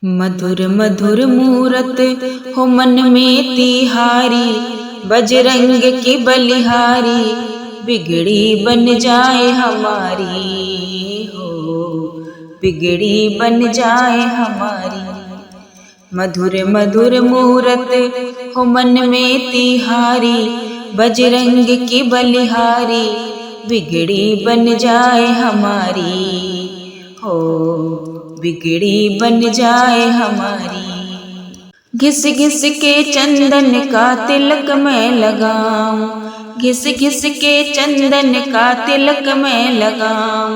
मधुर मधुर मूरत हो मन में तिहारी, बजरंग की बलिहारी बिगड़ी बन जाए हमारी हो, बिगड़ी बन जाए हमारी। मधुर मधुर मूरत हो मन में तिहारी, बजरंग की बलिहारी बिगड़ी बन जाए हमारी हो, बिगड़ी बन जाए हमारी। घिस घिस के चंदन का तिलक मैं लगाऊं, घिस घिस के चंदन का तिलक मैं लगाऊं,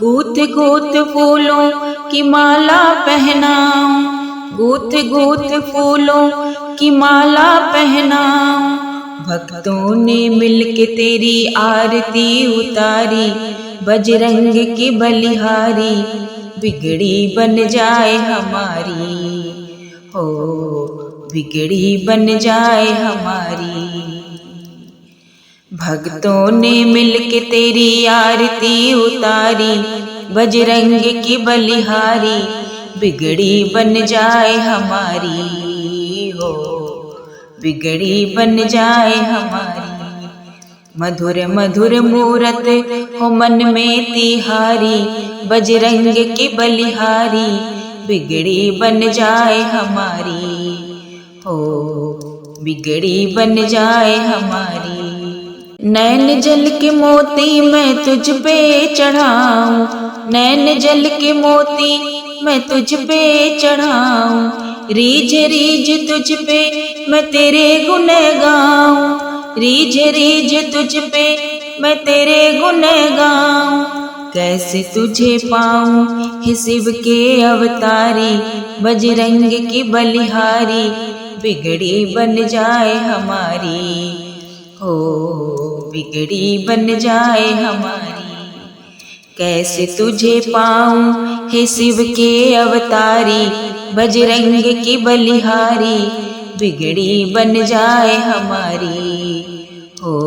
गूथ गूथ फूलों की माला पहनाऊं, गूथ गूथ फूलों की माला पहनाऊं। भक्तों ने मिलके तेरी आरती उतारी, बजरंग की बलिहारी बिगड़ी बन जाए हमारी हो, बिगड़ी बन जाए हमारी। भक्तों ने मिलके तेरी आरती उतारी, बजरंग की बलिहारी बिगड़ी बन जाए हमारी हो, बिगड़ी बन जाए हमारी। मधुर मधुर मूरत हो मन में तिहारी, बजरंग की बलिहारी बिगड़ी बन जाए हमारी हो, बिगड़ी बन जाए हमारी। नैन जल के मोती मैं तुझ पे चढ़ाऊं, नैन जल के मोती मैं तुझ पे चढ़ाऊं, रीझ रीझ तुझ पे मैं तेरे गुण गाऊं, रीझ रीझ तुझ पे मैं तेरे गुण गाऊं। कैसे तुझे पाऊं हे शिव के अवतारी, बजरंग की बलिहारी बिगड़ी बन जाए हमारी हो, बिगड़ी बन जाए हमारी। कैसे तुझे पाऊं हे शिव के अवतारी, बजरंग की बलिहारी बिगड़ी बन जाए हमारी हो,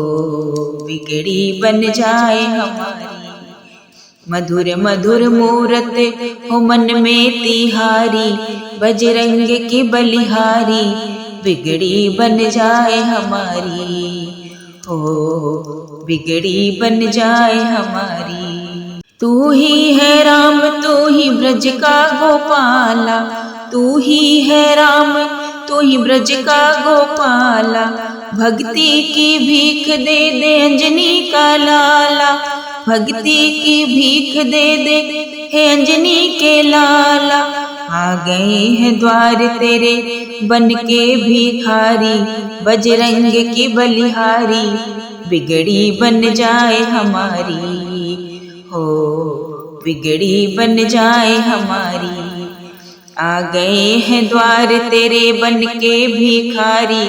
बिगड़ी बन जाए हमारी। मधुर मधुर मूरत हो मन में तिहारी, बजरंग की बलिहारी बिगड़ी बन जाए हमारी हो, बिगड़ी बन जाए हमारी। तू ही है राम तू ही ब्रज का गोपाला, तू ही है राम तू ही ब्रज का गोपाला, भक्ति की भीख दे दे अंजनी का लाला, भक्ति की भीख दे दे हे अंजनी के लाला। आ गए हैं द्वार तेरे बन के भिखारी, बजरंग की बलिहारी बिगड़ी बन जाए हमारी हो, बिगड़ी बन जाए हमारी। आ गए हैं द्वार तेरे बन के भिखारी,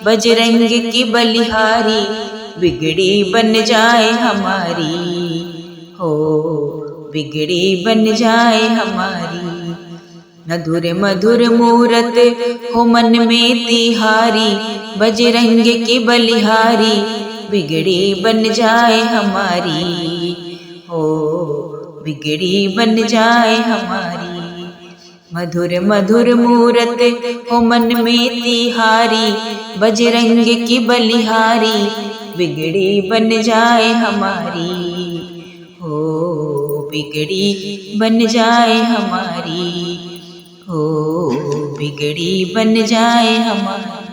बजरंग की बलिहारी बिगड़ी बन जाए हमारी हो, बिगड़ी बन जाए हमारी। मधुर मधुर मूरत हो मन में तिहारी, बजरंग की बलिहारी बिगड़ी बन जाए हमारी हो, बिगड़ी बन जाए हमारी। मधुर मधुर मूरत हो मन में तिहारी, बजरंग की बलिहारी बिगड़ी बन जाए हमारी हो, बिगड़ी बन जाए हमारी हो, बिगड़ी बन जाए हमारी।